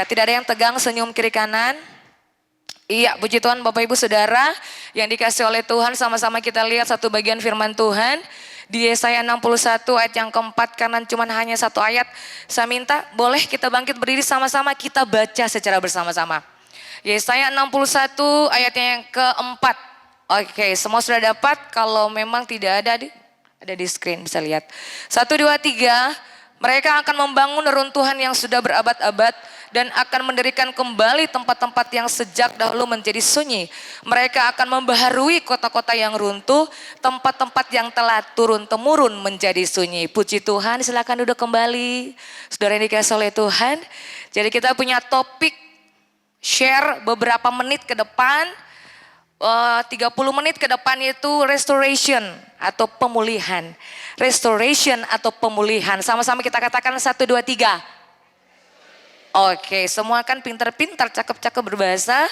Ya, tidak ada yang tegang, senyum kiri kanan. Iya, puji Tuhan Bapak Ibu Saudara yang dikasih oleh Tuhan, sama-sama kita lihat satu bagian firman Tuhan di Yesaya 61 ayat yang keempat, karena cuma hanya satu ayat. Saya minta boleh kita bangkit berdiri sama-sama, kita baca secara bersama-sama. Yesaya 61 ayatnya yang keempat. Oke, semua sudah dapat? Kalau memang tidak ada di screen, bisa lihat. 1, 2, 3. Mereka akan membangun reruntuhan yang sudah berabad-abad dan akan mendirikan kembali tempat-tempat yang sejak dahulu menjadi sunyi. Mereka akan membaharui kota-kota yang runtuh, tempat-tempat yang telah turun-temurun menjadi sunyi. Puji Tuhan, silakan duduk kembali. Saudara yang dikasihi oleh Tuhan. Jadi kita punya topik share beberapa menit ke depan. 30 menit ke depan itu restoration atau pemulihan. Restoration atau pemulihan. Sama-sama kita katakan 1, 2, 3. Oke, semua kan pintar-pintar, cakep-cakep berbahasa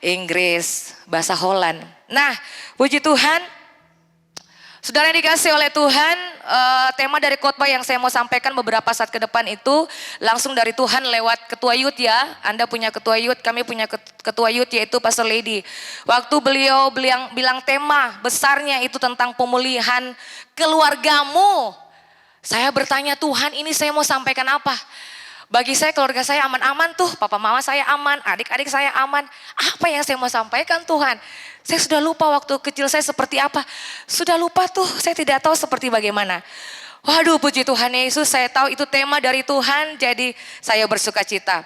Inggris, bahasa Holland. Nah, puji Tuhan. Saudara yang dikasih oleh Tuhan, tema dari khotbah yang saya mau sampaikan beberapa saat ke depan itu langsung dari Tuhan lewat ketua youth ya. Anda punya ketua youth, kami punya ketua youth yaitu Pastor Lady. Waktu beliau bilang tema besarnya itu tentang pemulihan keluargamu. Saya bertanya, Tuhan ini saya mau sampaikan apa? Bagi saya keluarga saya aman-aman tuh, papa mama saya aman, adik-adik saya aman. Apa yang saya mau sampaikan Tuhan? Saya sudah lupa waktu kecil saya seperti apa. Sudah lupa tuh, saya tidak tahu seperti bagaimana. Waduh, puji Tuhan Yesus, saya tahu itu tema dari Tuhan, jadi saya bersuka cita.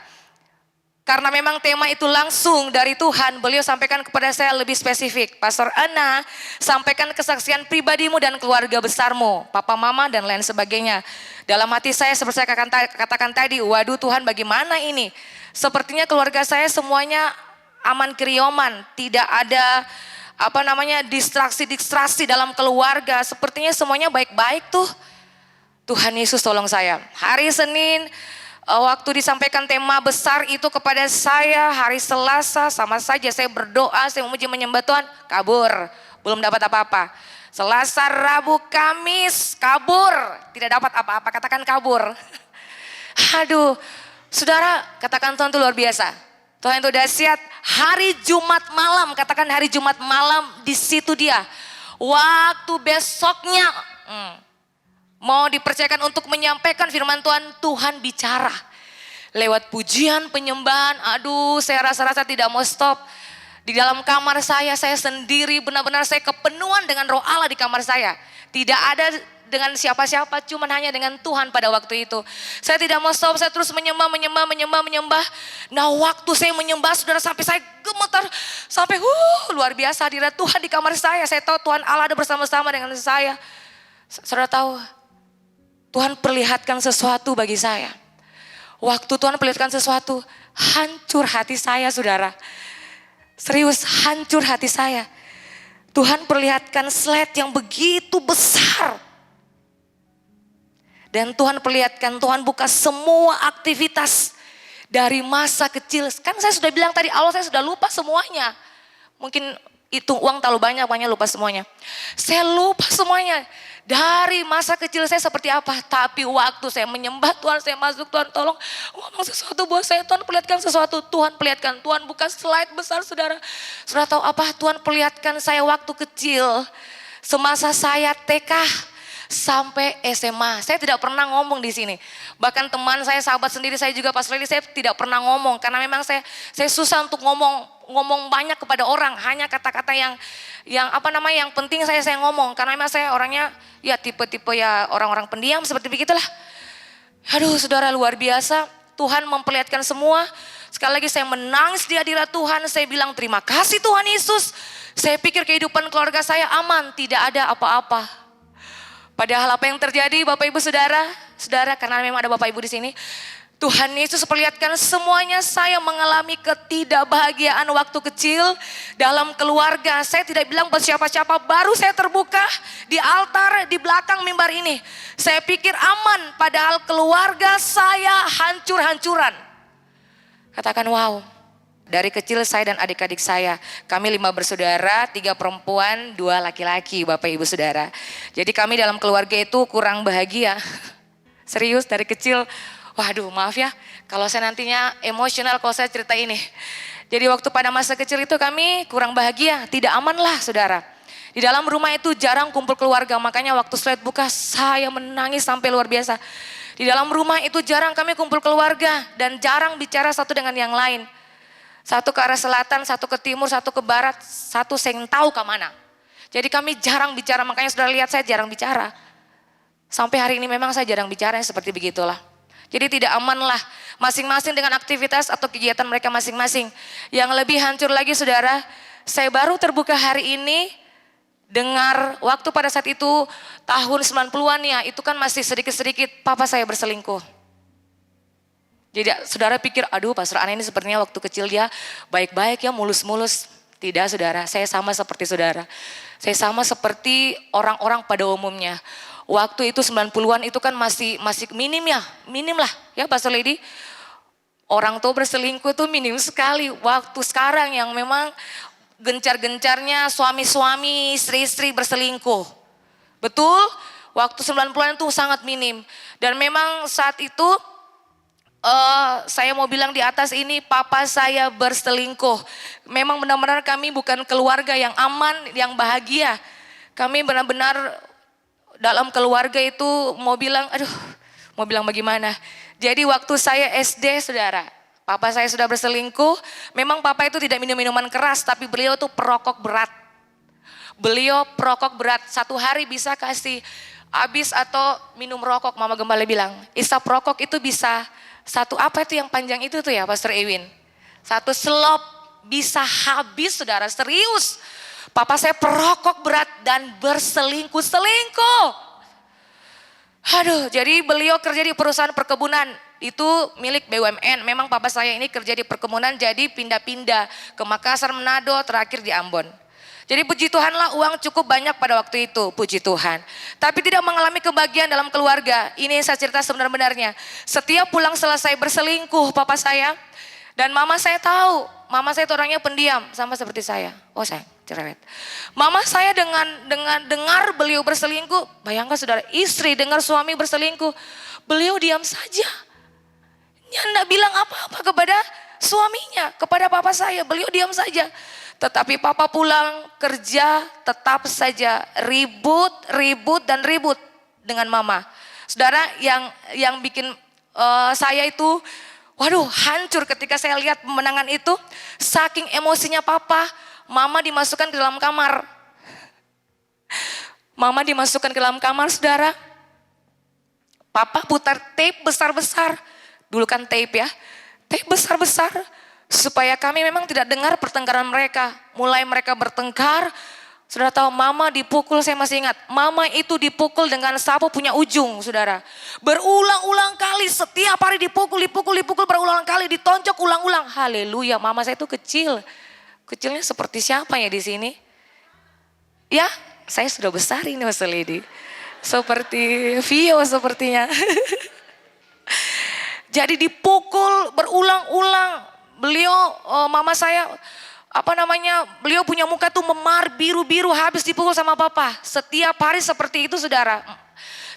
Karena memang tema itu langsung dari Tuhan, beliau sampaikan kepada saya lebih spesifik. Pastor Ana, sampaikan kesaksian pribadimu dan keluarga besarmu, papa mama dan lain sebagainya. Dalam hati saya seperti saya katakan tadi, waduh Tuhan bagaimana ini? Sepertinya keluarga saya semuanya aman krioman, tidak ada distraksi dalam keluarga. Sepertinya semuanya baik-baik tuh. Tuhan Yesus tolong saya. Hari Senin waktu disampaikan tema besar itu kepada saya, hari Selasa sama saja saya berdoa, saya memuji menyembah Tuhan, kabur, belum dapat apa-apa. Selasa, Rabu, Kamis, kabur, tidak dapat apa-apa, katakan kabur. Aduh, saudara, katakan Tuhan itu luar biasa. Tuhan itu dahsyat. Hari Jumat malam, katakan hari Jumat malam, di situ dia. Waktu besoknya mau dipercayakan untuk menyampaikan firman Tuhan, Tuhan bicara. Lewat pujian, penyembahan, aduh saya rasa-rasa tidak mau stop. Di dalam kamar saya sendiri, benar-benar saya kepenuhan dengan roh Allah di kamar saya. Tidak ada dengan siapa-siapa, cuman hanya dengan Tuhan pada waktu itu. Saya tidak mau stop, saya terus menyembah. Nah waktu saya menyembah, saudara, sampai saya gemetar, sampai luar biasa hadirat Tuhan di kamar saya. Saya tahu Tuhan Allah ada bersama-sama dengan saya. Saudara tahu, Tuhan perlihatkan sesuatu bagi saya. Waktu Tuhan perlihatkan sesuatu, hancur hati saya saudara. Serius, hancur hati saya. Tuhan perlihatkan slide yang begitu besar. Dan Tuhan perlihatkan, Tuhan buka semua aktivitas dari masa kecil. Kan saya sudah bilang tadi, Allah saya sudah lupa semuanya. Mungkin hitung uang terlalu banyak lupa semuanya. Saya lupa semuanya. Dari masa kecil saya seperti apa. Tapi waktu saya menyembah Tuhan, saya masuk, Tuhan tolong ngomong sesuatu buat saya. Tuhan perlihatkan sesuatu, Tuhan perlihatkan. Tuhan buka slide besar saudara. Saudara tahu apa? Tuhan perlihatkan saya waktu kecil. Semasa saya TK sampai SMA. Saya tidak pernah ngomong di sini. Bahkan teman saya, sahabat sendiri saya juga pas lagi saya tidak pernah ngomong. Karena memang saya susah untuk ngomong banyak kepada orang. Hanya kata-kata yang penting saya ngomong. Karena memang saya orangnya ya tipe-tipe ya orang-orang pendiam seperti begitulah. Aduh saudara, luar biasa. Tuhan memperlihatkan semua. Sekali lagi saya menangis di hadirat Tuhan. Saya bilang terima kasih Tuhan Yesus. Saya pikir kehidupan keluarga saya aman. Tidak ada apa-apa. Padahal apa yang terjadi Bapak Ibu Saudara, karena memang ada Bapak Ibu di sini. Tuhan Yesus perlihatkan semuanya, saya mengalami ketidakbahagiaan waktu kecil dalam keluarga. Saya tidak bilang buat siapa-siapa, baru saya terbuka di altar di belakang mimbar ini. Saya pikir aman, padahal keluarga saya hancur-hancuran. Katakan wow. Dari kecil saya dan adik-adik saya, kami 5 bersaudara, 3 perempuan, 2 laki-laki Bapak Ibu Saudara. Jadi kami dalam keluarga itu kurang bahagia. Serius dari kecil, Waduh, maaf ya kalau saya nantinya emosional kalau saya cerita ini. Jadi waktu pada masa kecil itu kami kurang bahagia, tidak aman lah saudara. Di dalam rumah itu jarang kumpul keluarga, makanya waktu slide buka saya menangis sampai luar biasa. Di dalam rumah itu jarang kami kumpul keluarga dan jarang bicara satu dengan yang lain. Satu ke arah selatan, satu ke timur, satu ke barat, satu saya tahu ke mana. Jadi kami jarang bicara, makanya saudara lihat saya jarang bicara. Sampai hari ini memang saya jarang bicara seperti begitulah. Jadi tidak aman lah, masing-masing dengan aktivitas atau kegiatan mereka masing-masing. Yang lebih hancur lagi saudara, saya baru terbuka hari ini dengar waktu pada saat itu tahun 90-an ya, itu kan masih sedikit-sedikit papa saya berselingkuh. Jadi saudara pikir, aduh Pastor Ana ini sepertinya waktu kecil dia baik-baik ya, mulus-mulus. Tidak saudara, saya sama seperti saudara. Saya sama seperti orang-orang pada umumnya. Waktu itu 90-an itu kan masih minim ya, minim lah ya Pastor Lady. Orang tua berselingkuh itu minim sekali. Waktu sekarang yang memang gencar-gencarnya suami-suami, istri-istri berselingkuh. Betul, waktu 90-an itu sangat minim. Dan memang saat itu saya mau bilang di atas ini papa saya berselingkuh. Memang benar-benar kami bukan keluarga yang aman, yang bahagia. Kami benar-benar dalam keluarga itu mau bilang bagaimana. Jadi waktu saya SD saudara, papa saya sudah berselingkuh. Memang papa itu tidak minum minuman keras, tapi beliau tuh perokok berat. Beliau perokok berat, satu hari bisa kasih habis atau minum rokok. Mama Gembala bilang, isap rokok itu bisa satu apa itu yang panjang itu tuh ya Pastor Ewin. Satu selop bisa habis saudara, serius. Papa saya perokok berat dan berselingkuh. Aduh, jadi beliau kerja di perusahaan perkebunan. Itu milik BUMN. Memang papa saya ini kerja di perkebunan, jadi pindah-pindah ke Makassar, Manado, terakhir di Ambon. Jadi puji Tuhan lah uang cukup banyak pada waktu itu, puji Tuhan. Tapi tidak mengalami kebahagiaan dalam keluarga. Ini saya cerita sebenar-benarnya. Setiap pulang selesai berselingkuh papa saya, dan mama saya tahu, mama saya itu orangnya pendiam sama seperti saya. Oh sayang, cerewet. Mama saya dengan dengar beliau berselingkuh, bayangkan saudara, istri dengar suami berselingkuh, beliau diam saja. Dia tidak bilang apa-apa kepada suaminya, kepada papa saya, beliau diam saja. Tetapi papa pulang kerja tetap saja ribut dengan mama. Saudara yang bikin saya itu waduh hancur ketika saya lihat pemenangan itu. Saking emosinya papa, mama dimasukkan ke dalam kamar. Mama dimasukkan ke dalam kamar saudara. Papa putar tape besar-besar. Dulu kan tape ya. Tape besar-besar. Supaya kami memang tidak dengar pertengkaran mereka. Mulai mereka bertengkar, saudara tahu mama dipukul, saya masih ingat. Mama itu dipukul dengan sapu punya ujung saudara. Berulang-ulang kali, setiap hari dipukul berulang kali, ditonjok ulang-ulang. Haleluya, mama saya itu kecil. Kecilnya seperti siapa ya di sini? Ya, saya sudah besar ini Mas Lady. Seperti Vio sepertinya. Jadi dipukul berulang-ulang. Beliau, mama saya, beliau punya muka tuh memar, biru-biru, habis dipukul sama papa. Setiap hari seperti itu saudara.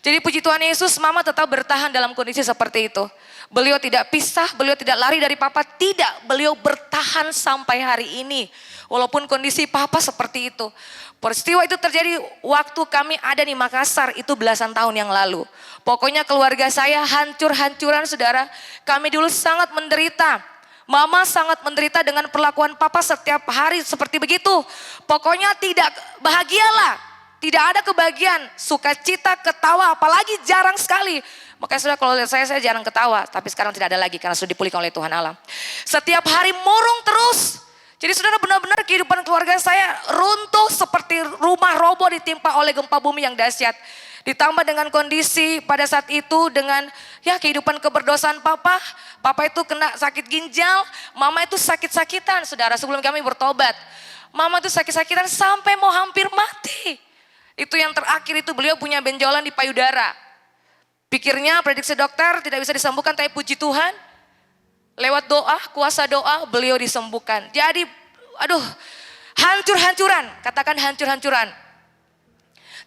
Jadi puji Tuhan Yesus, mama tetap bertahan dalam kondisi seperti itu. Beliau tidak pisah, beliau tidak lari dari papa, tidak. Beliau bertahan sampai hari ini. Walaupun kondisi papa seperti itu. Peristiwa itu terjadi waktu kami ada di Makassar, itu belasan tahun yang lalu. Pokoknya keluarga saya hancur-hancuran saudara. Kami dulu sangat menderita. Mama sangat menderita dengan perlakuan papa setiap hari seperti begitu. Pokoknya tidak bahagialah. Tidak ada kebahagiaan, sukacita, ketawa, apalagi jarang sekali. Makanya saudara kalau lihat saya jarang ketawa. Tapi sekarang tidak ada lagi karena sudah dipulihkan oleh Tuhan Allah. Setiap hari murung terus. Jadi saudara benar-benar kehidupan keluarga saya runtuh seperti rumah roboh ditimpa oleh gempa bumi yang dahsyat. Ditambah dengan kondisi pada saat itu dengan ya kehidupan keberdosaan papa. Papa itu kena sakit ginjal, mama itu sakit-sakitan saudara sebelum kami bertobat. Mama itu sakit-sakitan sampai mau hampir mati. Itu yang terakhir itu beliau punya benjolan di payudara. Pikirnya prediksi dokter tidak bisa disembuhkan, tapi puji Tuhan. Lewat doa, kuasa doa beliau disembuhkan. Jadi aduh hancur-hancuran, katakan hancur-hancuran.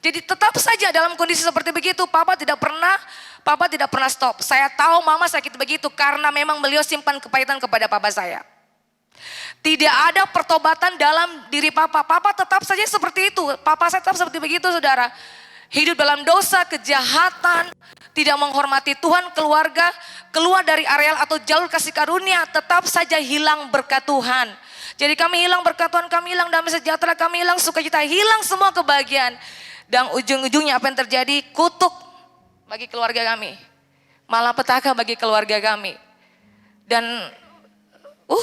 Jadi tetap saja dalam kondisi seperti begitu, papa tidak pernah Papa tidak pernah stop. Saya tahu mama sakit begitu karena memang beliau simpan kepahitan kepada papa saya. Tidak ada pertobatan dalam diri papa. Papa tetap saja seperti itu. Papa saya tetap seperti begitu, saudara. Hidup dalam dosa, kejahatan, tidak menghormati Tuhan, keluarga, keluar dari areal atau jalur kasih karunia, tetap saja hilang berkat Tuhan. Jadi kami hilang berkat Tuhan, kami hilang damai sejahtera, kami hilang sukacita, hilang semua kebahagiaan. Dan ujung-ujungnya apa yang terjadi? Kutuk bagi keluarga kami. Malapetaka bagi keluarga kami. Dan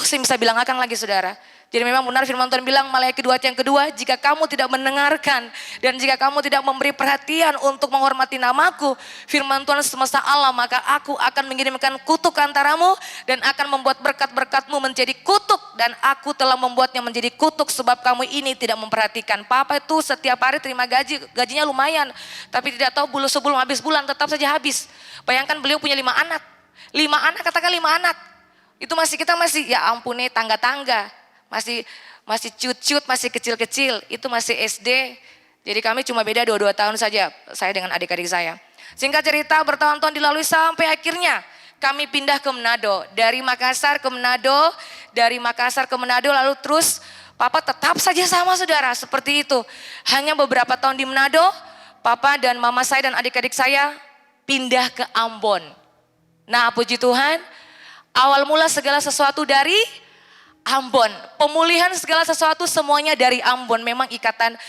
saya bisa bilang akan lagi, saudara. Jadi memang benar firman Tuhan bilang Maleakhi 2 ayat yang kedua, jika kamu tidak mendengarkan dan jika kamu tidak memberi perhatian untuk menghormati namaku, firman Tuhan semesta alam, maka aku akan mengirimkan kutuk antaramu dan akan membuat berkat-berkatmu menjadi kutuk, dan aku telah membuatnya menjadi kutuk sebab kamu ini tidak memperhatikan. Papa itu setiap hari terima gajinya lumayan, tapi tidak tahu sebelum habis bulan tetap saja habis. Bayangkan beliau punya 5 anak. 5 anak, katakan 5 anak. Itu kita masih ya ampun nih tangga-tangga. Masih cut-cut, masih kecil-kecil, itu masih SD. Jadi kami cuma beda 22 tahun saja, saya dengan adik-adik saya. Singkat cerita, bertahun-tahun dilalui sampai akhirnya kami pindah ke Manado. Dari Makassar ke Manado, lalu terus Papa tetap saja sama, saudara, seperti itu. Hanya beberapa tahun di Manado, Papa dan Mama saya dan adik-adik saya pindah ke Ambon. Nah, puji Tuhan, awal mula segala sesuatu dari Ambon, pemulihan segala sesuatu semuanya dari Ambon. Memang ikatan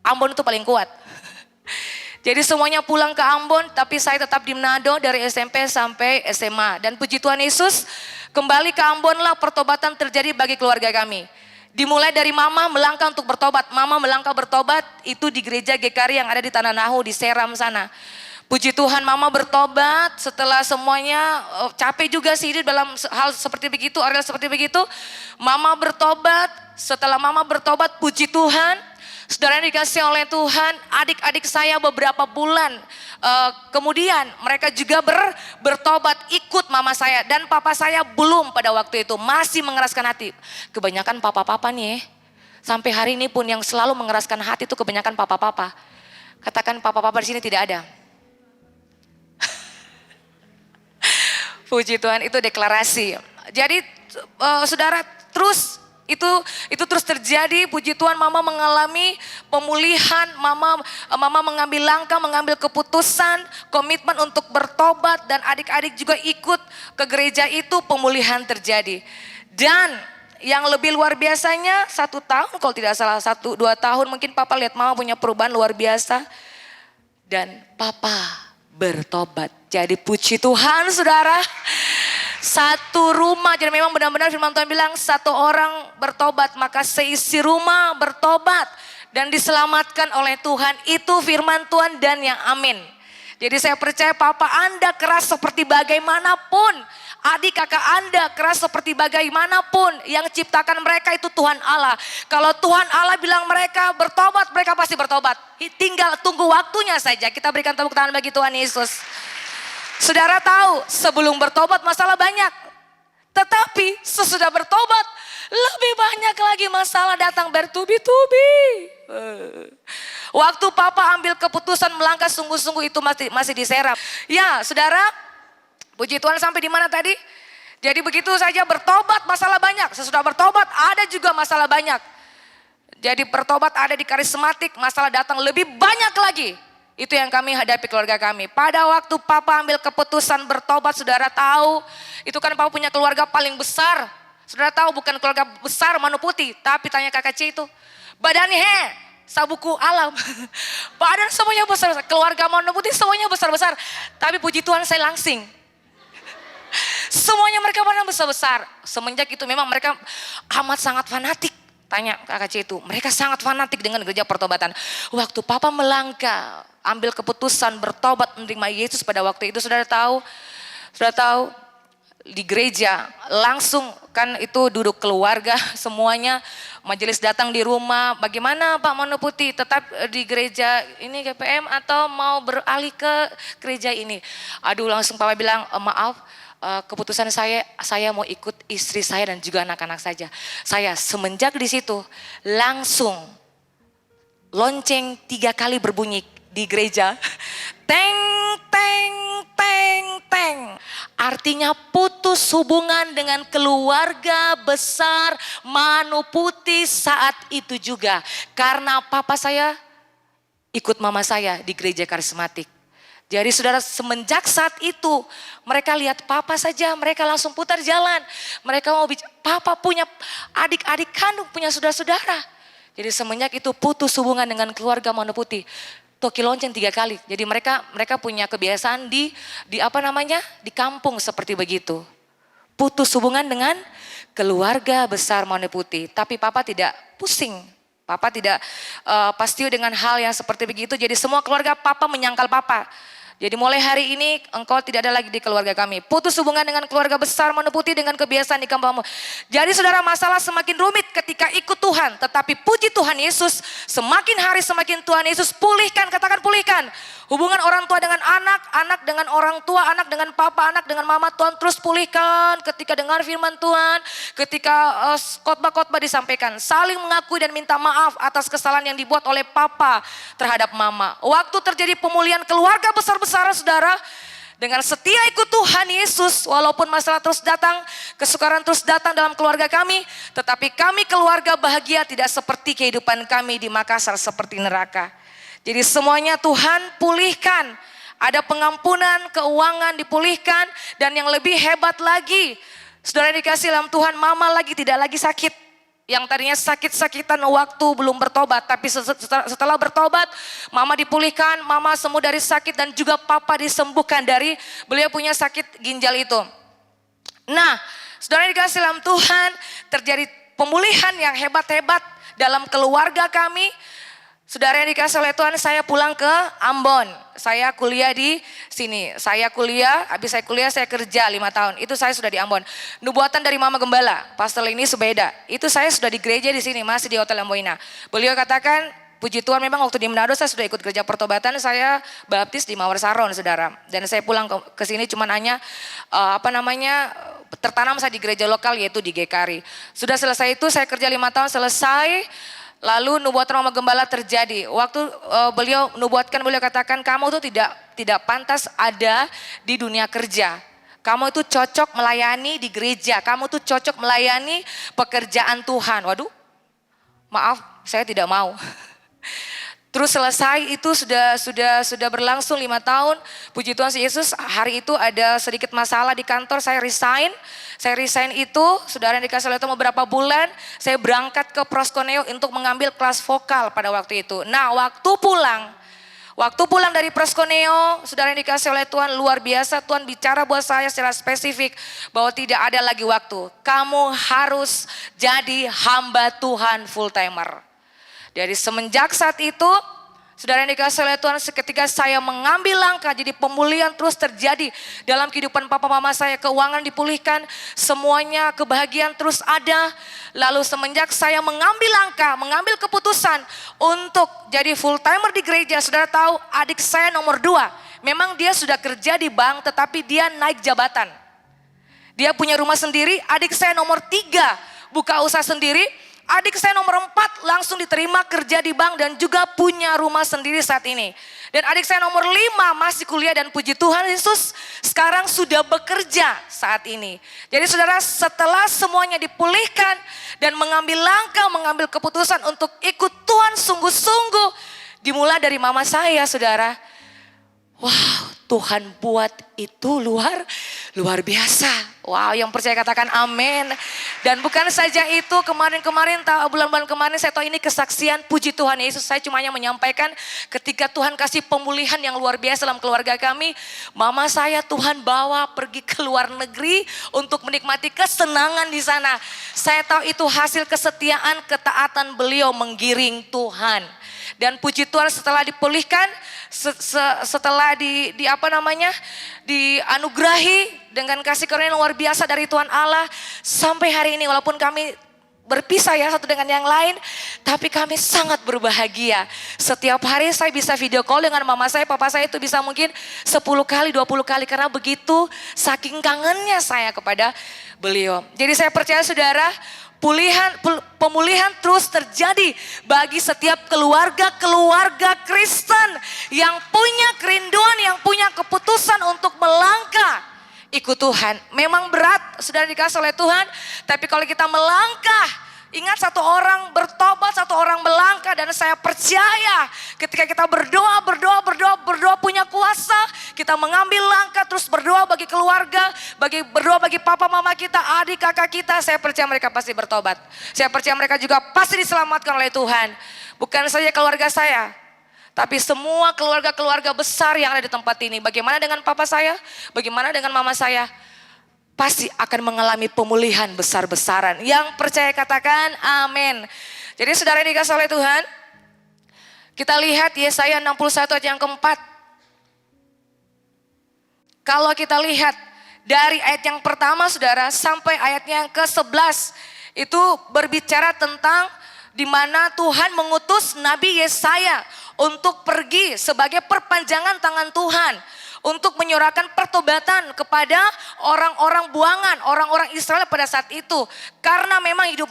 Ambon itu paling kuat. Jadi semuanya pulang ke Ambon, tapi saya tetap di Manado dari SMP sampai SMA. Dan puji Tuhan Yesus, kembali ke Ambon lah pertobatan terjadi bagi keluarga kami. Dimulai dari mama melangkah untuk bertobat. Mama melangkah bertobat itu di gereja GKRI yang ada di Tanah Nahu, di Seram sana. Puji Tuhan, mama bertobat setelah semuanya capek juga sih hidup dalam hal seperti begitu, area seperti begitu. Mama bertobat, setelah mama bertobat, puji Tuhan, saudara yang dikasih oleh Tuhan, adik-adik saya beberapa bulan kemudian mereka juga bertobat ikut mama saya. Dan papa saya belum pada waktu itu, masih mengeraskan hati. Kebanyakan papa-papa nih, sampai hari ini pun yang selalu mengeraskan hati itu kebanyakan papa-papa. Katakan papa-papa di sini tidak ada. Puji Tuhan, itu deklarasi. Jadi saudara, terus itu terus terjadi. Puji Tuhan, mama mengalami pemulihan, mama mengambil langkah, mengambil keputusan, komitmen untuk bertobat, dan adik-adik juga ikut ke gereja itu, pemulihan terjadi. Dan yang lebih luar biasanya 1 tahun, kalau tidak salah 1-2 tahun mungkin papa lihat mama punya perubahan luar biasa. Dan papa bertobat. Jadi puji Tuhan, saudara, satu rumah, jadi memang benar-benar firman Tuhan bilang satu orang bertobat maka seisi rumah bertobat dan diselamatkan oleh Tuhan. Itu firman Tuhan dan yang amin. Jadi saya percaya papa Anda keras seperti bagaimanapun, adik kakak Anda keras seperti bagaimanapun, yang ciptakan mereka itu Tuhan Allah. Kalau Tuhan Allah bilang mereka bertobat, mereka pasti bertobat. Tinggal tunggu waktunya saja. Kita berikan tepuk tangan bagi Tuhan Yesus. Saudara tahu, sebelum bertobat masalah banyak. Tetapi sesudah bertobat, lebih banyak lagi masalah datang bertubi-tubi. Waktu papa ambil keputusan melangkah sungguh-sungguh itu masih diserap. Ya, saudara, puji Tuhan, sampai di mana tadi? Jadi begitu saja bertobat masalah banyak. Sesudah bertobat ada juga masalah banyak. Jadi bertobat ada di karismatik, masalah datang lebih banyak lagi. Itu yang kami hadapi keluarga kami. Pada waktu papa ambil keputusan bertobat, saudara tahu, itu kan papa punya keluarga paling besar. Saudara tahu bukan keluarga besar Manu Putih, tapi tanya kakak C itu. Badannya sabuku alam. Badan semuanya besar, keluarga Manu Putih semuanya besar-besar. Tapi puji Tuhan saya langsing. Semuanya mereka badan besar-besar. Semenjak itu memang mereka amat sangat fanatik. Tanya kakak C itu, mereka sangat fanatik dengan gereja pertobatan. Waktu papa melangkah, ambil keputusan bertobat menerima Yesus pada waktu itu, saudara tahu di gereja langsung kan itu duduk keluarga semuanya, majelis datang di rumah. Bagaimana Pak Manu Putih, tetap di gereja ini GPM atau mau beralih ke gereja ini? Aduh, langsung papa bilang maaf, keputusan saya mau ikut istri saya dan juga anak-anak saja. Saya semenjak di situ langsung lonceng 3 kali berbunyi di gereja. Teng artinya putus hubungan dengan keluarga besar Manu Putih saat itu juga. Karena papa saya ikut mama saya di gereja karismatik. Jadi saudara, semenjak saat itu mereka lihat papa saja, mereka langsung putar jalan. Mereka mau bicara, papa punya adik-adik kandung, punya saudara-saudara. Jadi semenjak itu putus hubungan dengan keluarga Manu Putih. Toki lonceng 3 kali. Jadi mereka punya kebiasaan di di kampung seperti begitu. Putus hubungan dengan keluarga besar Manu Putih. Tapi papa tidak pusing. Papa tidak pasti dengan hal yang seperti begitu. Jadi semua keluarga papa menyangkal papa. Jadi mulai hari ini engkau tidak ada lagi di keluarga kami. Putus hubungan dengan keluarga besar Manu Putih dengan kebiasaan di kampungmu. Jadi saudara, masalah semakin rumit ketika ikut Tuhan. Tetapi puji Tuhan Yesus, semakin hari semakin Tuhan Yesus pulihkan, katakan pulihkan. Hubungan orang tua dengan anak, anak dengan orang tua, anak dengan papa, anak dengan mama, Tuhan terus pulihkan. Ketika dengar firman Tuhan, ketika khotbah-khotbah disampaikan, saling mengakui dan minta maaf atas kesalahan yang dibuat oleh papa terhadap mama. Waktu terjadi pemulihan keluarga besar-besaran saudara, dengan setia ikut Tuhan Yesus, walaupun masalah terus datang, kesukaran terus datang dalam keluarga kami, tetapi kami keluarga bahagia, tidak seperti kehidupan kami di Makassar seperti neraka. Jadi semuanya Tuhan pulihkan. Ada pengampunan, keuangan dipulihkan. Dan yang lebih hebat lagi, saudara dikasih dalam Tuhan, mama tidak lagi sakit. Yang tadinya sakit-sakitan waktu belum bertobat. Tapi setelah bertobat, mama dipulihkan, mama sembuh dari sakit. Dan juga papa disembuhkan dari beliau punya sakit ginjal itu. Nah, saudara dikasih dalam Tuhan, terjadi pemulihan yang hebat-hebat dalam keluarga kami. Saudara yang dikasih oleh Tuhan, saya pulang ke Ambon. Saya kuliah di sini. Saya kuliah, habis saya kuliah saya kerja 5 tahun. Itu saya sudah di Ambon. Nubuatan dari Mama Gembala, Pastor ini Subeda. Itu saya sudah di gereja di sini, masih di Hotel Amboina. Beliau katakan, puji Tuhan memang waktu di Manado saya sudah ikut gereja pertobatan. Saya baptis di Mawar Saron, saudara. Dan saya pulang ke sini cuma hanya tertanam saya di gereja lokal, yaitu di GKRI. Sudah selesai itu saya kerja 5 tahun, selesai. Lalu nubuatan Mama Gembala terjadi. Waktu beliau nubuatkan, beliau katakan, kamu tuh tidak pantas ada di dunia kerja. Kamu itu cocok melayani di gereja. Kamu tuh cocok melayani pekerjaan Tuhan. Waduh, maaf, saya tidak mau. Terus selesai itu sudah berlangsung 5 tahun. Puji Tuhan Yesus, hari itu ada sedikit masalah di kantor, saya resign. Saya resign itu, saudara yang dikasih oleh Tuhan beberapa bulan, saya berangkat ke Proskoneo untuk mengambil kelas vokal pada waktu itu. Nah, waktu pulang dari Proskoneo, saudara yang dikasih oleh Tuhan, luar biasa, Tuhan bicara buat saya secara spesifik bahwa tidak ada lagi waktu. Kamu harus jadi hamba Tuhan full timer. Dari semenjak saat itu, saudara yang dikasih oleh Tuhan, seketika saya mengambil langkah, jadi pemulihan terus terjadi dalam kehidupan papa mama saya, keuangan dipulihkan, semuanya kebahagiaan terus ada. Lalu semenjak saya mengambil langkah, mengambil keputusan untuk jadi full timer di gereja, saudara tahu adik saya nomor 2, memang dia sudah kerja di bank tetapi dia naik jabatan. Dia punya rumah sendiri, adik saya nomor 3 buka usaha sendiri. Adik saya nomor 4 langsung diterima kerja di bank dan juga punya rumah sendiri saat ini. Dan adik saya nomor 5 masih kuliah dan puji Tuhan Yesus sekarang sudah bekerja saat ini. Jadi saudara, setelah semuanya dipulihkan dan mengambil langkah, mengambil keputusan untuk ikut Tuhan sungguh-sungguh, dimulai dari mama saya, saudara. Wow, Tuhan buat itu luar biasa. Wow, yang percaya katakan amin. Dan bukan saja itu, kemarin-kemarin, bulan-bulan kemarin saya tahu ini kesaksian, puji Tuhan Yesus. Saya cuma hanya menyampaikan ketika Tuhan kasih pemulihan yang luar biasa dalam keluarga kami. Mama saya Tuhan bawa pergi ke luar negeri untuk menikmati kesenangan di sana. Saya tahu itu hasil kesetiaan, ketaatan beliau menggiring Tuhan. Dan puji Tuhan setelah dipulihkan, setelah dianugerahi dengan kasih karunia luar biasa dari Tuhan Allah, sampai hari ini walaupun kami berpisah ya satu dengan yang lain, tapi kami sangat berbahagia. Setiap hari saya bisa video call dengan mama saya, papa saya itu bisa mungkin 10 kali, 20 kali, karena begitu saking kangennya saya kepada beliau. Jadi saya percaya saudara, pemulihan terus terjadi bagi setiap keluarga Kristen yang punya kerinduan, yang punya keputusan untuk melangkah ikut Tuhan. Memang berat, saudara dikasih oleh Tuhan. Tapi kalau kita melangkah, ingat satu orang bertobat, satu orang melangkah. Dan saya percaya ketika kita berdoa punya kuasa. Kita mengambil langkah terus berdoa bagi keluarga, berdoa bagi papa mama kita, adik kakak kita. Saya percaya mereka pasti bertobat. Saya percaya mereka juga pasti diselamatkan oleh Tuhan. Bukan saja keluarga saya, tapi semua keluarga-keluarga besar yang ada di tempat ini. Bagaimana dengan papa saya? Bagaimana dengan mama saya? Pasti akan mengalami pemulihan besar-besaran. Yang percaya katakan amin. Jadi saudara yang dikasih oleh Tuhan, kita lihat Yesaya 61 ayat yang keempat. Kalau kita lihat dari ayat yang pertama saudara sampai ayatnya yang ke-11. Itu berbicara tentang di mana Tuhan mengutus Nabi Yesaya untuk pergi sebagai perpanjangan tangan Tuhan. Untuk menyuarakan pertobatan kepada orang-orang buangan, orang-orang Israel pada saat itu. Karena memang hidup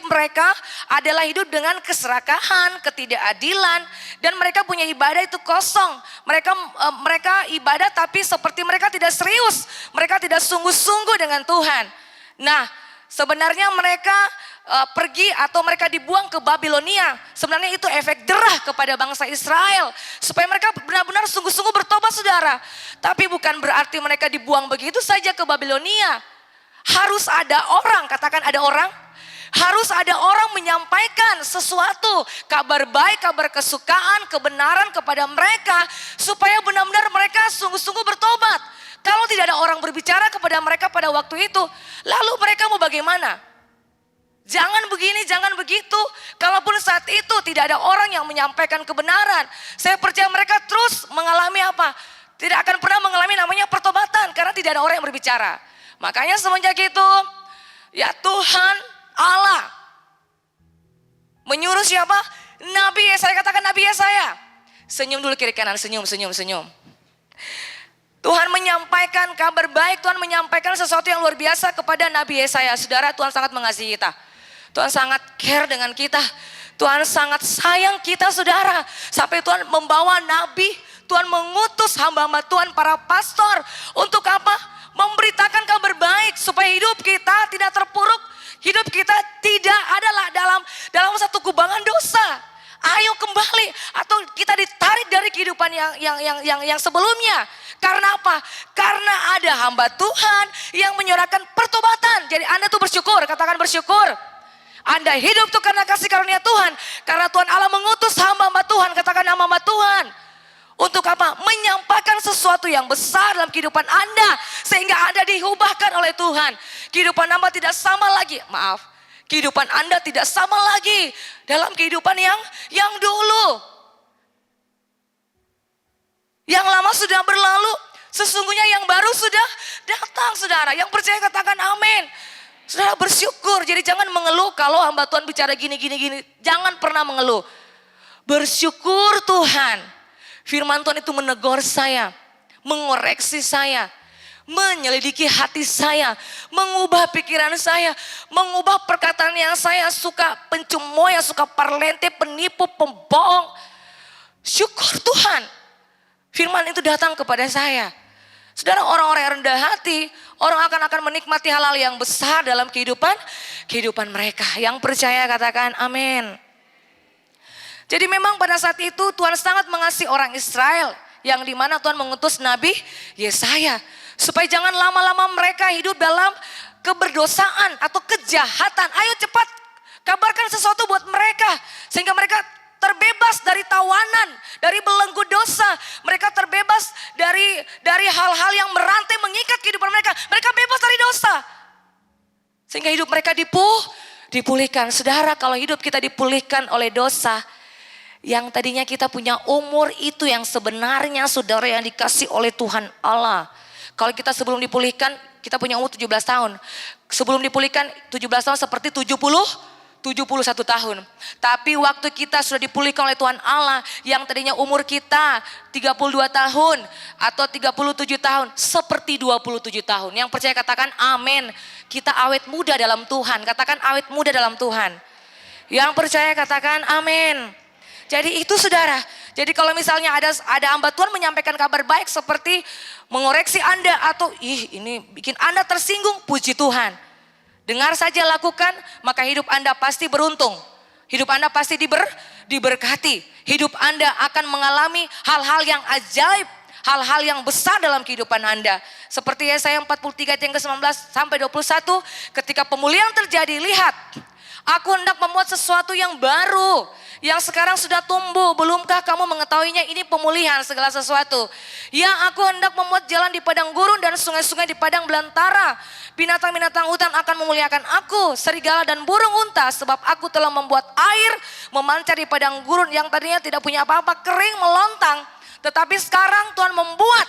mereka adalah hidup dengan keserakahan, ketidakadilan. Dan mereka punya ibadah itu kosong. Mereka ibadah tapi seperti mereka tidak serius. Mereka tidak sungguh-sungguh dengan Tuhan. Nah, sebenarnya mereka pergi atau mereka dibuang ke Babilonia. Sebenarnya itu efek derah kepada bangsa Israel. Supaya mereka benar-benar sungguh-sungguh bertobat saudara. Tapi bukan berarti mereka dibuang begitu saja ke Babilonia. Harus ada orang, katakan ada orang. Harus ada orang menyampaikan sesuatu. Kabar baik, kabar kesukaan, kebenaran kepada mereka. Supaya benar-benar mereka sungguh-sungguh bertobat. Kalau tidak ada orang berbicara kepada mereka pada waktu itu. Lalu mereka mau bagaimana? Jangan begini, jangan begitu. Kalaupun saat itu tidak ada orang yang menyampaikan kebenaran. Saya percaya mereka terus mengalami apa? Tidak akan pernah mengalami namanya pertobatan. Karena tidak ada orang yang berbicara. Makanya semenjak itu, ya Tuhan Allah menyuruh siapa? Nabi Yesaya, katakan Nabi Yesaya. Senyum dulu kiri kanan, senyum. Tuhan menyampaikan kabar baik, Tuhan menyampaikan sesuatu yang luar biasa kepada Nabi Yesaya. Saudara, Tuhan sangat mengasihi kita. Tuhan sangat care dengan kita. Tuhan sangat sayang kita saudara. Sampai Tuhan membawa nabi. Tuhan mengutus hamba-hamba Tuhan para pastor. Untuk apa? Memberitakan kabar baik. Supaya hidup kita tidak terpuruk. Hidup kita tidak adalah dalam satu kubangan dosa. Ayo kembali. Atau kita ditarik dari kehidupan yang sebelumnya. Karena apa? Karena ada hamba Tuhan yang menyuarakan pertobatan. Jadi Anda tuh bersyukur. Katakan bersyukur. Anda hidup tuh karena kasih karunia Tuhan. Karena Tuhan Allah mengutus hamba-hamba Tuhan. Katakan hamba-hamba Tuhan. Untuk apa? Menyampaikan sesuatu yang besar dalam kehidupan Anda. Sehingga Anda diubahkan oleh Tuhan. Kehidupan Anda tidak sama lagi. Maaf. Kehidupan Anda tidak sama lagi. Dalam kehidupan yang dulu. Yang lama sudah berlalu. Sesungguhnya yang baru sudah datang saudara. Yang percaya katakan amin. Saudara bersyukur, jadi jangan mengeluh kalau hamba Tuhan bicara gini. Jangan pernah mengeluh. Bersyukur Tuhan. Firman Tuhan itu menegur saya, mengoreksi saya, menyelidiki hati saya, mengubah pikiran saya, mengubah perkataan yang saya suka pencemooh, yang suka parlente, penipu, pembohong. Syukur Tuhan. Firman itu datang kepada saya. Saudara, orang-orang yang rendah hati, orang akan menikmati hal-hal yang besar dalam kehidupan mereka. Yang percaya katakan amin. Jadi memang pada saat itu Tuhan sangat mengasihi orang Israel. Yang dimana Tuhan mengutus Nabi Yesaya. Supaya jangan lama-lama mereka hidup dalam keberdosaan atau kejahatan. Ayo cepat kabarkan sesuatu buat mereka. Sehingga mereka terbebas dari tawanan, dari belenggu dosa. Mereka terbebas dari hal-hal yang merantai mengikat kehidupan mereka. Mereka bebas dari dosa. Sehingga hidup mereka dipulihkan. Saudara, kalau hidup kita dipulihkan oleh dosa, yang tadinya kita punya umur itu yang sebenarnya saudara yang dikasih oleh Tuhan Allah. Kalau kita sebelum dipulihkan, kita punya umur 17 tahun. Sebelum dipulihkan 17 tahun seperti 71 tahun. Tapi waktu kita sudah dipulihkan oleh Tuhan Allah, yang tadinya umur kita 32 tahun atau 37 tahun, seperti 27 tahun. Yang percaya katakan amin. Kita awet muda dalam Tuhan. Katakan awet muda dalam Tuhan. Yang percaya katakan amin. Jadi itu saudara. Jadi kalau misalnya ada hamba Tuhan menyampaikan kabar baik seperti mengoreksi Anda atau ini bikin Anda tersinggung, puji Tuhan. Dengar saja, lakukan, maka hidup Anda pasti beruntung. Hidup Anda pasti diberkati. Hidup Anda akan mengalami hal-hal yang ajaib, hal-hal yang besar dalam kehidupan Anda. Seperti Yesaya 43 ayat yang ke-19 sampai 21, ketika pemulihan terjadi, lihat, aku hendak membuat sesuatu yang baru, yang sekarang sudah tumbuh. Belumkah kamu mengetahuinya? Ini pemulihan segala sesuatu. Ya, aku hendak membuat jalan di padang gurun dan sungai-sungai di padang belantara. Binatang-binatang hutan akan memuliakan aku, serigala dan burung unta, sebab aku telah membuat air memancar di padang gurun yang tadinya tidak punya apa-apa, kering melontang. Tetapi sekarang Tuhan membuat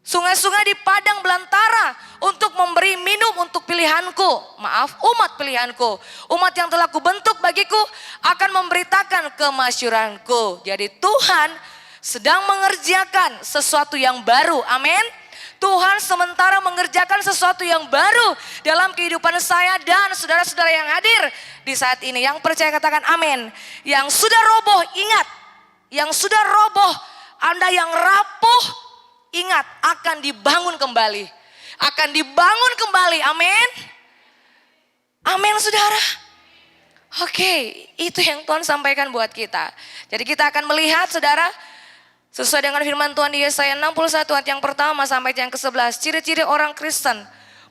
sungai-sungai di padang belantara untuk memberi minum untuk pilihanku. Maaf, umat pilihanku. Umat yang telah kubentuk bagiku akan memberitakan kemasyhuranku. Jadi Tuhan sedang mengerjakan sesuatu yang baru. Amin. Tuhan sementara mengerjakan sesuatu yang baru dalam kehidupan saya dan saudara-saudara yang hadir di saat ini. Yang percaya katakan amin. Yang sudah roboh ingat. Yang sudah roboh, Anda yang rapuh, ingat akan dibangun kembali. Akan dibangun kembali, amin. Amin saudara. Oke, itu yang Tuhan sampaikan buat kita. Jadi kita akan melihat saudara, sesuai dengan firman Tuhan di Yesaya 61 ayat yang pertama sampai yang ke-11. Ciri-ciri orang Kristen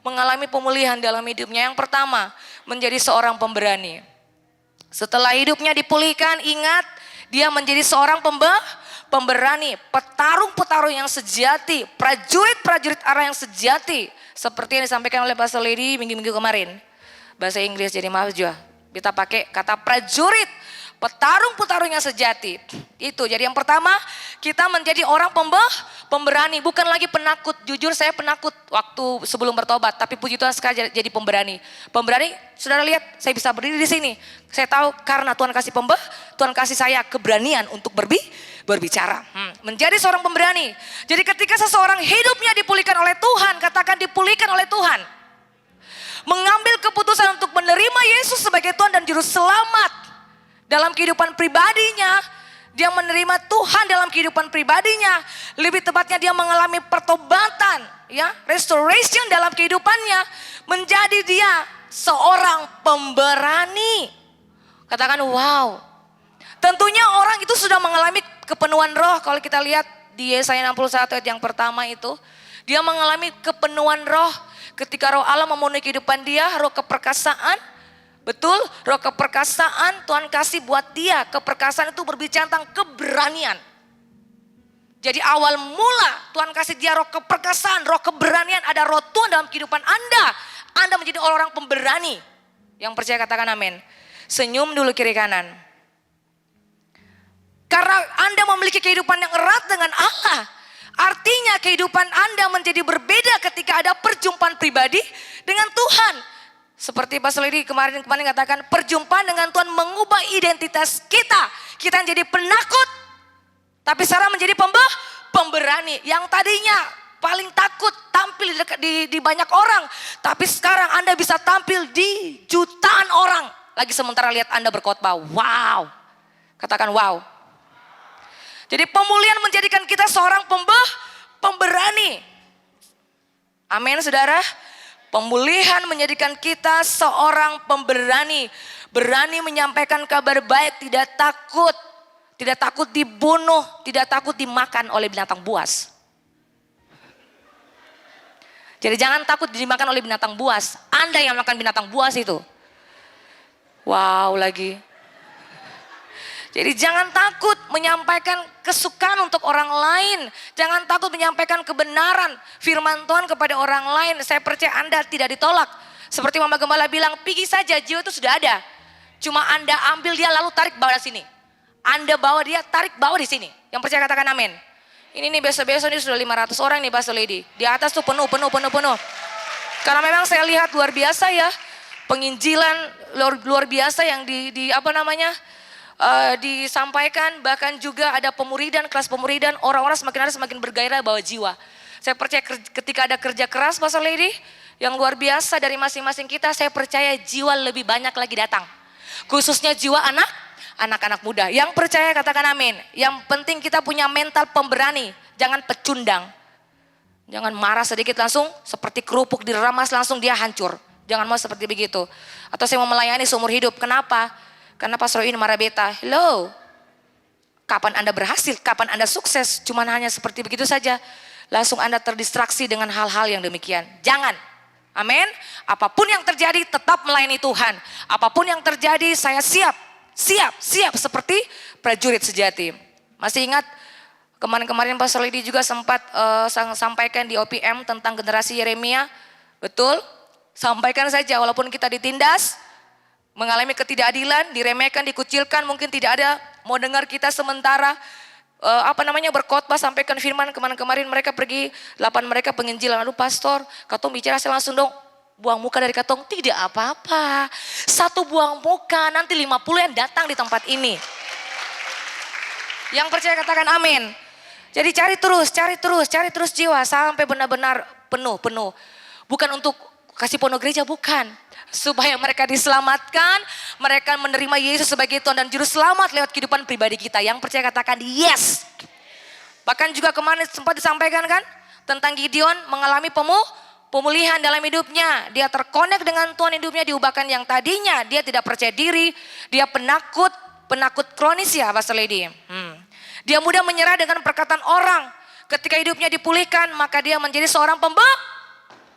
mengalami pemulihan dalam hidupnya. Yang pertama, menjadi seorang pemberani. Setelah hidupnya dipulihkan, ingat dia menjadi seorang pemberani, petarung-petarung yang sejati, prajurit-prajurit Allah yang sejati. Seperti yang disampaikan oleh Pastor Lady minggu-minggu kemarin. Bahasa Inggris jadi maaf juga. Kita pakai kata prajurit, petarung-petarung yang sejati. Itu jadi yang pertama, kita menjadi orang pemberani, bukan lagi penakut. Jujur saya penakut waktu sebelum bertobat, tapi puji Tuhan sekarang jadi pemberani. Pemberani, saudara lihat saya bisa berdiri di sini. Saya tahu karena Tuhan kasih saya keberanian untuk berbicara. Menjadi seorang pemberani. Jadi ketika seseorang hidupnya dipulihkan oleh Tuhan, katakan dipulihkan oleh Tuhan. Mengambil keputusan untuk menerima Yesus sebagai Tuhan dan Juru Selamat. Dalam kehidupan pribadinya, dia menerima Tuhan dalam kehidupan pribadinya. Lebih tepatnya dia mengalami pertobatan, ya, restoration dalam kehidupannya. Menjadi dia seorang pemberani. Katakan wow. Tentunya orang itu sudah mengalami kepenuhan roh. Kalau kita lihat di Yesaya 61 ayat yang pertama itu, dia mengalami kepenuhan roh. Ketika roh Allah memenuhi kehidupan dia, roh keperkasaan. Betul, roh keperkasaan Tuhan kasih buat dia. Keperkasaan itu berbicara tentang keberanian. Jadi awal mula Tuhan kasih dia roh keperkasaan, roh keberanian. Ada roh Tuhan dalam kehidupan Anda. Anda menjadi orang pemberani. Yang percaya katakan amin. Senyum dulu kiri kanan. Karena Anda memiliki kehidupan yang erat dengan Allah. Artinya kehidupan Anda menjadi berbeda ketika ada perjumpaan pribadi dengan Tuhan. Seperti Pastor Lady kemarin katakan, perjumpaan dengan Tuhan mengubah identitas kita. Kita jadi penakut, tapi sekarang menjadi pemberani. Yang tadinya paling takut tampil di banyak orang, tapi sekarang Anda bisa tampil di jutaan orang. Lagi sementara lihat Anda berkhotbah, wow. Katakan wow. Jadi pemulihan menjadikan kita seorang pemberani. Amin saudara. Pemulihan menjadikan kita seorang pemberani. Berani menyampaikan kabar baik, tidak takut. Tidak takut dibunuh, tidak takut dimakan oleh binatang buas. Jadi jangan takut dimakan oleh binatang buas. Anda yang makan binatang buas itu. Wow lagi. Jadi jangan takut menyampaikan kesukaan untuk orang lain. Jangan takut menyampaikan kebenaran firman Tuhan kepada orang lain. Saya percaya Anda tidak ditolak. Seperti Mama Gembala bilang, pergi saja, jiwa itu sudah ada. Cuma Anda ambil dia lalu tarik bawa di sini. Anda bawa dia, tarik bawa di sini. Yang percaya katakan amin. Ini nih besok-besok ini sudah 500 orang nih Pastor Lady. Di atas tuh penuh. Karena memang saya lihat luar biasa ya. Penginjilan luar biasa yang disampaikan, bahkan juga ada pemuridan, kelas pemuridan, orang-orang semakin hari semakin bergairah bawa jiwa. Saya percaya ketika ada kerja keras Pastor Lady yang luar biasa dari masing-masing kita, saya percaya jiwa lebih banyak lagi datang. Khususnya jiwa anak-anak muda. Yang percaya katakan amin. Yang penting kita punya mental pemberani, jangan pecundang. Jangan marah sedikit langsung seperti kerupuk diramas langsung dia hancur. Jangan mau seperti begitu. Atau saya mau melayani seumur hidup. Kenapa? Karena Pastor ini marah beta. Hello. Kapan Anda berhasil? Kapan Anda sukses? Cuman hanya seperti begitu saja. Langsung Anda terdistraksi dengan hal-hal yang demikian. Jangan. Amin. Apapun yang terjadi tetap melayani Tuhan. Apapun yang terjadi saya siap. Siap seperti prajurit sejati. Masih ingat kemarin-kemarin Pastor Lidi juga sempat sampaikan di OPM tentang generasi Yeremia. Betul? Sampaikan saja walaupun kita ditindas, mengalami ketidakadilan, diremehkan, dikucilkan, mungkin tidak ada mau dengar kita sementara berkhotbah, sampaikan firman. Kemarin mereka pergi, 8 mereka penginjilan. Aduh pastor, katong bicara saya langsung dong buang muka dari katong. Tidak apa-apa, 1 buang muka nanti 50 yang datang di tempat ini. Yang percaya katakan amin. Jadi cari terus jiwa sampai benar-benar penuh. Bukan untuk kasih penuh gereja, bukan. Supaya mereka diselamatkan, mereka menerima Yesus sebagai Tuhan dan Juru Selamat lewat kehidupan pribadi kita. Yang percaya katakan yes. Bahkan juga kemarin sempat disampaikan kan, tentang Gideon mengalami pemulihan dalam hidupnya. Dia terkonek dengan Tuhan, hidupnya diubahkan. Yang tadinya dia tidak percaya diri, dia penakut kronis ya Pastor Lady. Dia mudah menyerah dengan perkataan orang. Ketika hidupnya dipulihkan, maka dia menjadi seorang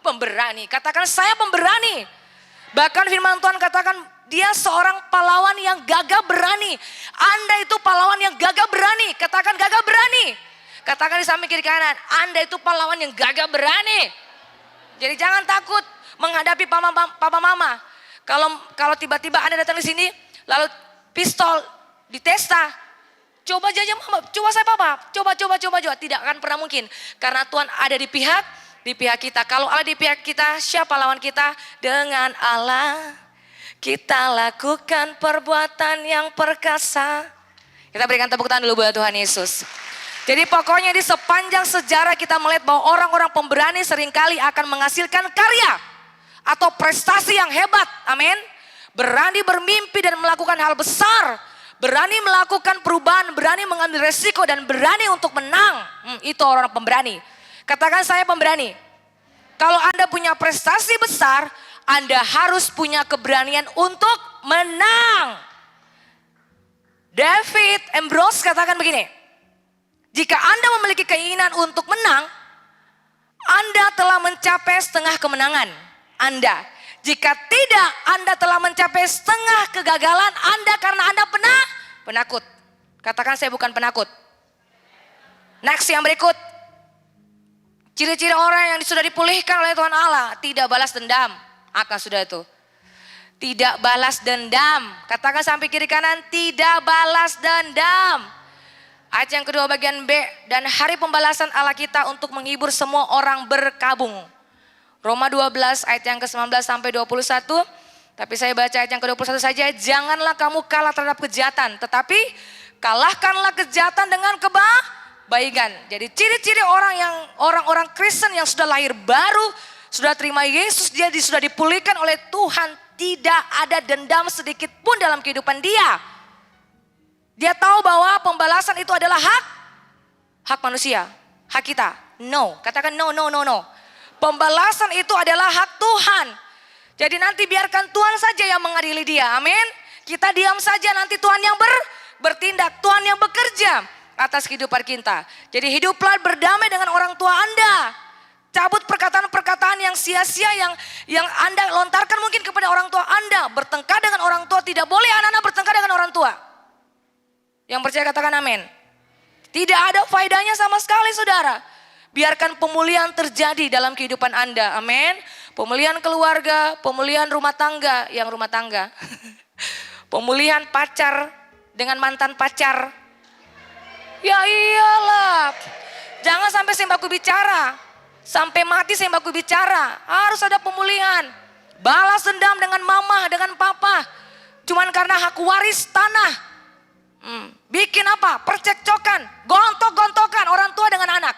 pemberani. Katakan saya pemberani. Bahkan firman Tuhan katakan dia seorang pahlawan yang gagah berani. Anda itu pahlawan yang gagah berani. Katakan gagah berani. Katakan di samping kiri kanan, Anda itu pahlawan yang gagah berani. Jadi jangan takut menghadapi papa mama. Kalau tiba-tiba Anda datang di sini, lalu pistol ditesta, coba aja mama, coba saya papa, coba. Tidak akan pernah mungkin. Karena Tuhan ada di pihak kita. Kalau Allah di pihak kita, siapa lawan kita? Dengan Allah kita lakukan perbuatan yang perkasa. Kita berikan tepuk tangan dulu buat Tuhan Yesus. Jadi pokoknya di sepanjang sejarah kita melihat bahwa orang-orang pemberani seringkali akan menghasilkan karya atau prestasi yang hebat. Amin. Berani bermimpi dan melakukan hal besar. Berani melakukan perubahan, berani mengambil resiko dan berani untuk menang. Itu orang pemberani. Katakan saya pemberani. Kalau Anda punya prestasi besar, Anda harus punya keberanian untuk menang. David Ambrose katakan begini. Jika Anda memiliki keinginan untuk menang, Anda telah mencapai setengah kemenangan Anda. Jika tidak, Anda telah mencapai setengah kegagalan Anda karena Anda penakut. Katakan saya bukan penakut. Next yang berikut. Ciri-ciri orang yang sudah dipulihkan oleh Tuhan Allah. Tidak balas dendam. Akan sudah itu. Tidak balas dendam. Katakan sampai kiri kanan. Tidak balas dendam. Ayat yang kedua bagian B. Dan hari pembalasan Allah kita untuk menghibur semua orang berkabung. Roma 12 ayat yang ke-19 sampai 21. Tapi saya baca ayat yang ke-21 saja. Janganlah kamu kalah terhadap kejahatan. Tetapi kalahkanlah kejahatan dengan kebaikan. Jadi ciri-ciri orang-orang Kristen yang sudah lahir baru, sudah terima Yesus, dia sudah dipulihkan oleh Tuhan. Tidak ada dendam sedikit pun dalam kehidupan dia. Dia tahu bahwa pembalasan itu adalah hak manusia, hak kita. No, katakan no. Pembalasan itu adalah hak Tuhan. Jadi nanti biarkan Tuhan saja yang mengadili dia. Amin. Kita diam saja, nanti Tuhan yang bertindak, Tuhan yang bekerja atas kehidupan kita. Jadi hiduplah berdamai dengan orang tua Anda. Cabut perkataan-perkataan yang sia-sia yang Anda lontarkan mungkin kepada orang tua Anda. Bertengkar dengan orang tua, tidak boleh anak-anak bertengkar dengan orang tua. Yang percaya katakan amin. Tidak ada faedahnya sama sekali saudara. Biarkan pemulihan terjadi dalam kehidupan Anda. Amin. Pemulihan keluarga, pemulihan rumah tangga. Yang rumah tangga. Pemulihan pacar dengan mantan pacar. Ya iyalah. Jangan sampai saya baku bicara. Sampai mati saya baku bicara. Harus ada pemulihan. Balas dendam dengan mama, dengan papa. Cuman karena hak waris tanah. Bikin apa? Percekcokan, gontok-gontokan orang tua dengan anak.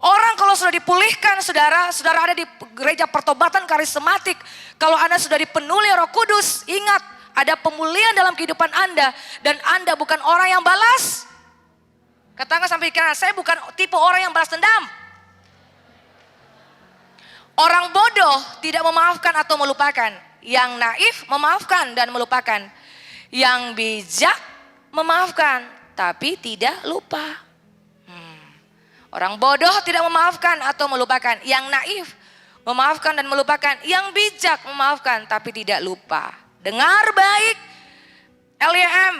Orang kalau sudah dipulihkan, saudara ada di gereja pertobatan karismatik. Kalau Anda sudah dipenuhi Roh Kudus, ingat ada pemulihan dalam kehidupan Anda. Dan Anda bukan orang yang balas. Katakan sampai kanan, saya bukan tipe orang yang balas dendam. Orang bodoh tidak memaafkan atau melupakan. Yang naif memaafkan dan melupakan. Yang bijak memaafkan tapi tidak lupa. Orang bodoh tidak memaafkan atau melupakan. Yang naif memaafkan dan melupakan. Yang bijak memaafkan tapi tidak lupa. Dengar baik, LYM.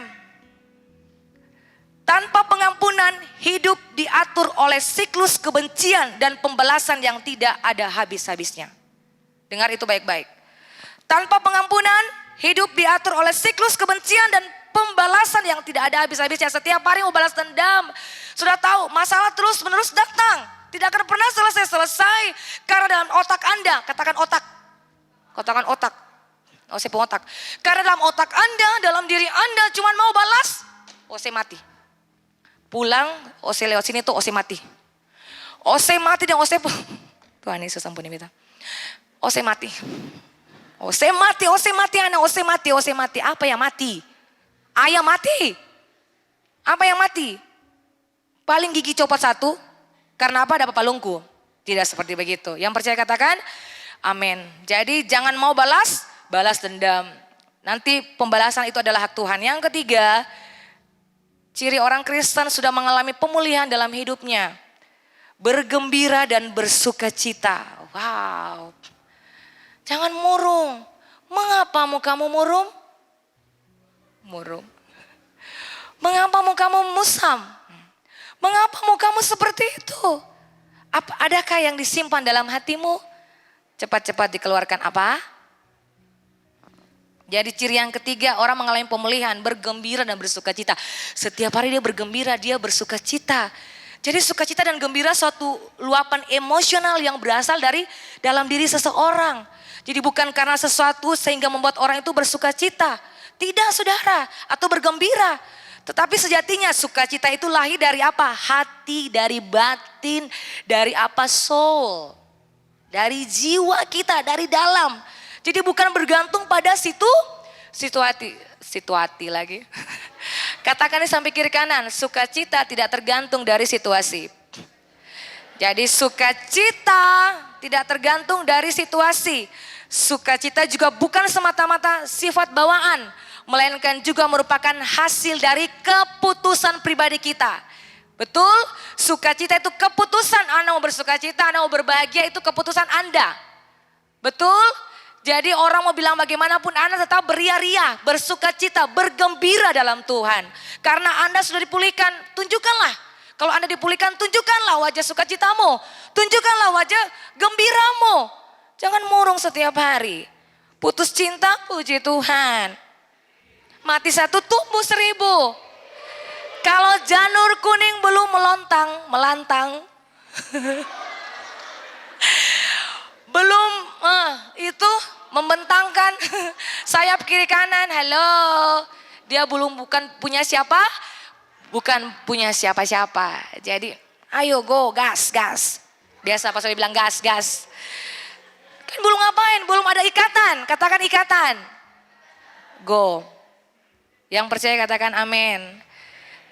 Tanpa pengampunan hidup diatur oleh siklus kebencian dan pembalasan yang tidak ada habis-habisnya. Dengar itu baik-baik. Tanpa pengampunan hidup diatur oleh siklus kebencian dan pembalasan yang tidak ada habis-habisnya. Setiap hari mau balas dendam. Sudah tahu masalah terus menerus datang. Tidak akan pernah selesai. Karena dalam otak Anda, katakan otak. Katakan otak. Oh, saya pengotak. Karena dalam otak Anda, dalam diri Anda cuma mau balas. Oh, saya mati. Pulang, oh saya lewat sini tuh, oh saya mati. Oh saya mati dan oh saya... Tuhan Yesus ampuni kita. Oh saya mati. Oh saya mati, oh saya mati anak, oh saya mati, oh saya mati. Apa yang mati? Ayam mati. Apa yang mati? Paling gigi copot satu. Karena apa? Dapat palungku. Tidak seperti begitu. Yang percaya katakan amin. Jadi jangan mau balas dendam. Nanti pembalasan itu adalah hak Tuhan. Yang ketiga, ciri orang Kristen sudah mengalami pemulihan dalam hidupnya. Bergembira dan bersuka cita. Wow. Jangan murung. Mengapa mukamu murung? Murung. Mengapa mukamu musam? Mengapa mukamu seperti itu? Adakah yang disimpan dalam hatimu? Cepat-cepat dikeluarkan apa? Jadi ciri yang ketiga, orang mengalami pemulihan, bergembira dan bersuka cita. Setiap hari dia bergembira, dia bersuka cita. Jadi sukacita dan gembira suatu luapan emosional yang berasal dari dalam diri seseorang. Jadi bukan karena sesuatu sehingga membuat orang itu bersuka cita. Tidak saudara, atau bergembira. Tetapi sejatinya sukacita itu lahir dari apa? Hati, dari batin, dari apa? Soul. Dari jiwa kita, dari dalam. Jadi bukan bergantung pada situasi lagi. Katakan sampai kiri kanan, sukacita tidak tergantung dari situasi. Jadi sukacita tidak tergantung dari situasi. Sukacita juga bukan semata-mata sifat bawaan, melainkan juga merupakan hasil dari keputusan pribadi kita. Betul? Sukacita itu keputusan. Anda mau bersukacita, Anda mau berbahagia, itu keputusan Anda. Betul? Jadi orang mau bilang bagaimanapun Anda tetap beria-ria, bersukacita, bergembira dalam Tuhan. Karena Anda sudah dipulihkan, tunjukkanlah. Kalau Anda dipulihkan, tunjukkanlah wajah sukacitamu. Tunjukkanlah wajah gembiramu. Jangan murung setiap hari. Putus cinta, puji Tuhan. Mati 1, tumbuh 1000. Kalau janur kuning belum melantang. Belum itu membentangkan sayap kiri kanan. Halo. Dia bukan punya siapa? Bukan punya siapa-siapa. Jadi ayo go, gas. Biasa pas saya bilang gas. Kan belum ngapain, belum ada ikatan. Katakan ikatan. Go. Yang percaya katakan amin.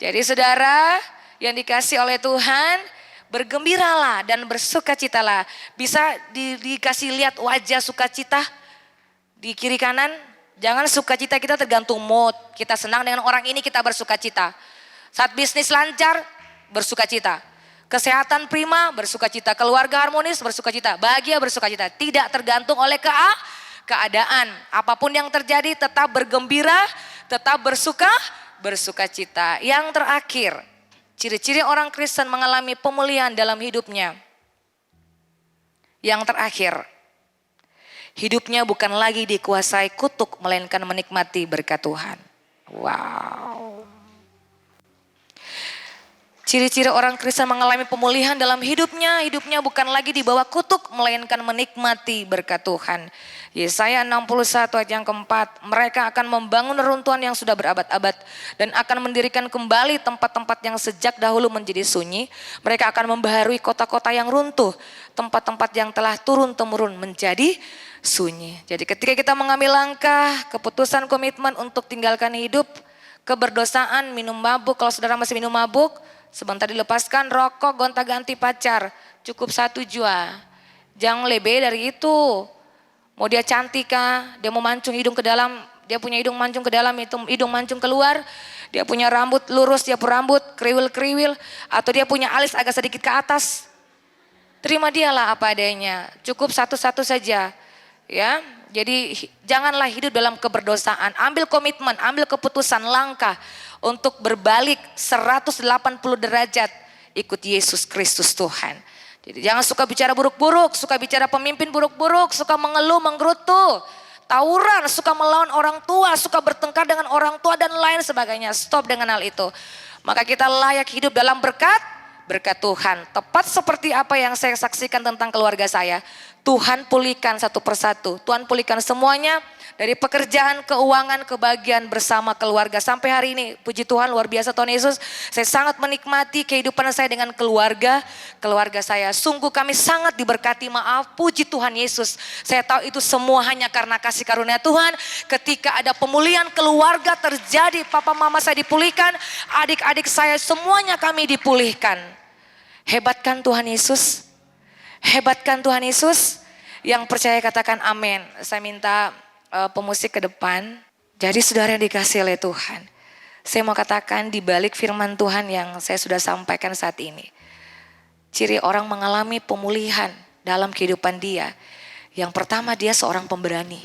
Jadi saudara yang dikasih oleh Tuhan, bergembiralah dan bersukacitalah. Bisa dikasih lihat wajah sukacita di kiri kanan. Jangan sukacita kita tergantung mood. Kita senang dengan orang ini, kita bersukacita. Saat bisnis lancar, bersukacita. Kesehatan prima, bersukacita. Keluarga harmonis, bersukacita. Bahagia, bersukacita. Tidak tergantung oleh keadaan. Apapun yang terjadi, tetap bergembira, tetap bersukacita. Yang terakhir, ciri-ciri orang Kristen mengalami pemulihan dalam hidupnya. Yang terakhir, hidupnya bukan lagi dikuasai kutuk, melainkan menikmati berkat Tuhan. Wow. Ciri-ciri orang Kristen mengalami pemulihan dalam hidupnya bukan lagi di bawah kutuk, melainkan menikmati berkat Tuhan. Yesaya 61 ayat yang keempat, mereka akan membangun reruntuhan yang sudah berabad-abad dan akan mendirikan kembali tempat-tempat yang sejak dahulu menjadi sunyi. Mereka akan membaharui kota-kota yang runtuh, tempat-tempat yang telah turun-temurun menjadi sunyi. Jadi ketika kita mengambil langkah, keputusan, komitmen untuk tinggalkan hidup keberdosaan, minum mabuk, kalau saudara masih minum mabuk, sebentar dilepaskan, rokok, gonta-ganti pacar, cukup 1 jua. Jangan lebih dari itu. Mau dia cantik kah, dia mau mancung hidung ke dalam, dia punya hidung mancung ke dalam, hidung mancung keluar, dia punya rambut lurus, dia punya rambut kriwil-kriwil, atau dia punya alis agak sedikit ke atas. Terima dialah apa adanya, cukup satu-satu saja. Ya, jadi janganlah hidup dalam keberdosaan. Ambil komitmen, ambil keputusan, langkah untuk berbalik 180 derajat ikut Yesus Kristus Tuhan. Jadi jangan suka bicara buruk-buruk, suka bicara pemimpin buruk-buruk, suka mengeluh, menggerutu, tawuran, suka melawan orang tua, suka bertengkar dengan orang tua dan lain sebagainya. Stop dengan hal itu. Maka kita layak hidup dalam berkat Tuhan. Tepat seperti apa yang saya saksikan tentang keluarga saya. Tuhan pulihkan satu persatu. Tuhan pulihkan semuanya. Dari pekerjaan, keuangan, kebahagiaan bersama keluarga. Sampai hari ini, puji Tuhan luar biasa Tuhan Yesus. Saya sangat menikmati kehidupan saya dengan keluarga saya. Sungguh kami sangat diberkati, maaf, puji Tuhan Yesus. Saya tahu itu semua hanya karena kasih karunia Tuhan. Ketika ada pemulihan keluarga terjadi, papa mama saya dipulihkan, adik-adik saya semuanya kami dipulihkan. Hebatkan Tuhan Yesus. Hebatkan Tuhan Yesus. Yang percaya katakan amin. Saya minta pemusik ke depan. Jadi saudara yang dikasihi oleh Tuhan, saya mau katakan di balik firman Tuhan yang saya sudah sampaikan saat ini, ciri orang mengalami pemulihan dalam kehidupan dia. Yang pertama, dia seorang pemberani.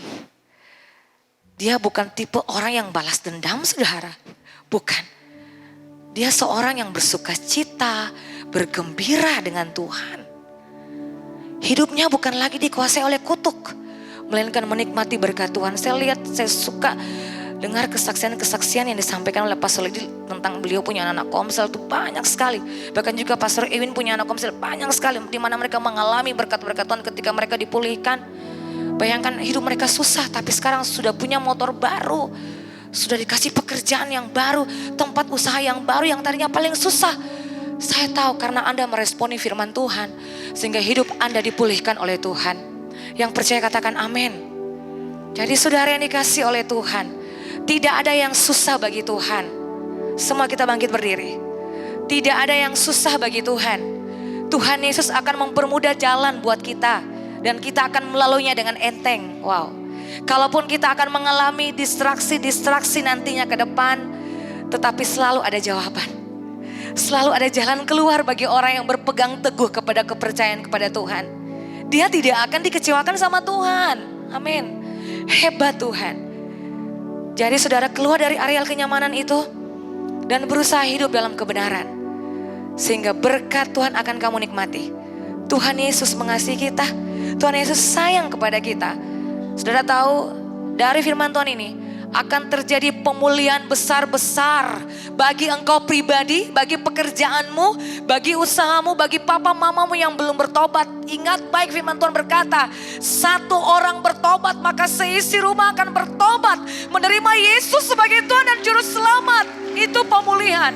Dia bukan tipe orang yang balas dendam, saudara. Bukan. Dia seorang yang bersuka cita, bergembira dengan Tuhan. Hidupnya bukan lagi dikuasai oleh kutuk, melainkan menikmati berkat Tuhan. Saya suka dengar kesaksian-kesaksian yang disampaikan oleh Pastor Lidi tentang beliau punya anak komsel itu banyak sekali. Bahkan juga Pastor Ewin punya anak komsel banyak sekali, di mana mereka mengalami berkat-berkat Tuhan ketika mereka dipulihkan. Bayangkan hidup mereka susah, tapi sekarang sudah punya motor baru, sudah dikasih pekerjaan yang baru, tempat usaha yang baru yang tadinya paling susah. Saya tahu karena Anda meresponi firman Tuhan, sehingga hidup Anda dipulihkan oleh Tuhan. Yang percaya katakan amin. Jadi saudara yang dikasih oleh Tuhan, tidak ada yang susah bagi Tuhan. Semua kita bangkit berdiri. Tidak ada yang susah bagi Tuhan. Tuhan Yesus akan mempermudah jalan buat kita, dan kita akan melaluinya dengan enteng. Wow. Kalaupun kita akan mengalami distraksi nantinya ke depan, tetapi selalu ada jawaban. Selalu ada jalan keluar bagi orang yang berpegang teguh kepada kepercayaan kepada Tuhan. Dia tidak akan dikecewakan sama Tuhan. Amin. Hebat Tuhan. Jadi saudara keluar dari areal kenyamanan itu dan berusaha hidup dalam kebenaran. Sehingga berkat Tuhan akan kamu nikmati. Tuhan Yesus mengasihi kita. Tuhan Yesus sayang kepada kita. Saudara tahu dari firman Tuhan ini akan terjadi pemulihan besar-besar bagi engkau pribadi, bagi pekerjaanmu, bagi usahamu, bagi papa mamamu yang belum bertobat. Ingat baik firman Tuhan berkata, 1 orang bertobat maka seisi rumah akan bertobat, menerima Yesus sebagai Tuhan dan Juru Selamat. Itu pemulihan.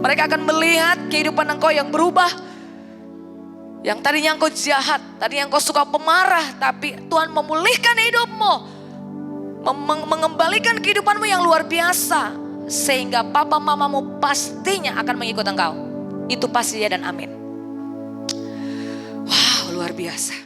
Mereka akan melihat kehidupan engkau yang berubah. Yang tadinya engkau jahat, tadinya engkau suka pemarah, tapi Tuhan memulihkan hidupmu. Mengembalikan kehidupanmu yang luar biasa. Sehingga papa mamamu pastinya akan mengikut engkau. Itu pasti ya dan amin. Wow, luar biasa.